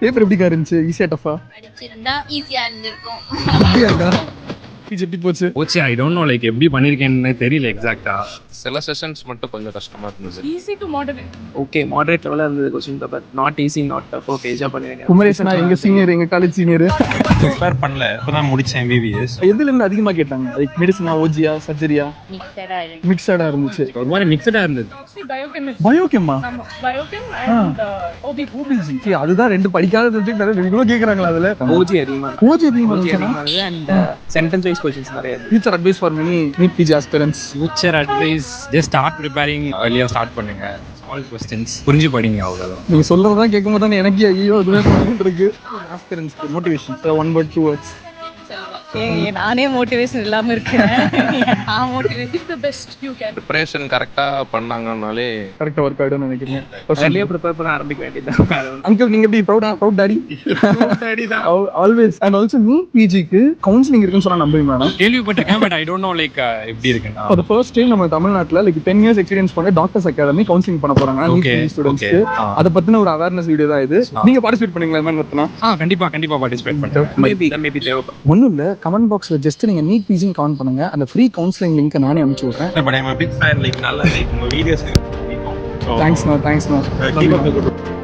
Paper எப்படிக்கா இருந்துச்சு? ஈஸியா டஃபா? படிச்சிருந்தா ஈஸியா இருந்திருக்கும். அப்படியாக்கா? பிஜி எப்படி போச்சு? போச்சு. ஐ டோன்ட் நோ லைக் எப்படி பண்ணியிருக்கேன்னு தெரியல எக்ஸாக்டா. சில செஷன்ஸ் மட்டும் கொஞ்சம் கஷ்டமா இருந்துச்சு. Easy to moderate. Okay moderate லெவலில் இருந்தது question paper. Not easy not tough. Okay எஜா பண்ணிருக்கேன். குமரேசனா எங்க சீனியர், எங்க காலேஜ் சீனியர். ப்ரிப்பேர் பண்ணல, இப்பதான் முடிச்சேன் MBBS. எதுல இருந்து அதிகமா கேட்டாங்க? லைக் மெடிசனா, ஓஜியா, சர்ஜரியா? மிக்சடா இருக்கு. மிக்சடா இருந்துச்சு. ஒரு மாதிரி மிக்சடா இருந்தது. பயோகெமிஸ்ட்ரி. பயோகெம்மா? ஆமா பயோகெம் அண்ட் OB. அதுதான் ரெண்டு படிக்காத சப்ஜெக்ட் நிறைய இவ்வளவு கேக்குறாங்களா அதுல? ஓஜி அதிகமா ஓஜி அதிகமா ஓஜி இருந்துச்சா? அதிகமாக இருக்குது அண்ட் சென்டென்ஸ் வைஸ் கொஸ்டின்ஸ் நிறைய இருக்குது. Future advice for many NEET PG aspirants. Future advice just start preparing earlier start பண்ணுங்க. ஸ்மால் கொஸ்டின்ஸ் புரிஞ்சு படிங்க அவ்வளோதான். நீங்க சொல்றதான் கேட்கும்போது தான் எனக்கு ஐயோ இதுதான் இருக்கு. ஆஸ்பிரண்ட்ஸ்க்கு மோட்டிவேஷன் 1 word 2 words. நானே மோட்டிவேஷன் இல்லாம இருக்கேன். நான் motivate the best you can. Preparation கரெக்டா பண்ணாங்கனாலே கரெக்டா ஒர்க் ஆயிடும்னு நினைக்கிறேன். earlier ப்ரிப்பேர் பண்ண ஆரம்பிக்க வேண்டியதுதான். அங்கிள் நீங்க எப்படி proud daddy? Always. And also NEET பிஜிக்கு கவுன்சிலிங் இருக்குன்னு சொன்னா நம்புவீங்க மேடம்? கேள்விப்பட்டிருக்கேன் but I don't know like எப்படி இருக்குன்னா. ஃபார் தி ஃபர்ஸ்ட் டைம் நம்ம தமிழ்நாட்டுல லைக் 10 years எக்ஸ்பீரியன்ஸ் பண்ண டாக்டர்ஸ் அகாடமி கவுன்சிலிங் பண்ண போறாங்க நீட் பிஜி ஸ்டூடண்ட்ஸ்க்கு. அத பத்தின ஒரு அவேர்னஸ் வீடியோ தான் இது. நீங்க பார்ட்டிசிபேட் பண்ணீங்களா மேம்? கண்டிப்பா பார்ட்டிசிபேட் பண்றேன். மேபி தேவைப்படும். ஒன்றும் இல்லை, கமெண்ட் பாக்ஸில் ஜஸ்ட் நீங்கள் நீட் பிஜின்னு கமெண்ட் பண்ணுங்க. அந்த ஃப்ரீ கவுன்சிலிங் லிங்க் நானே அனுப்பிச்சு விட்றேன். But I'm a big fan, like, நல்லா like உங்க வீடியோஸ். தேங்க்ஸ்ண்ணா. Keep up the good work.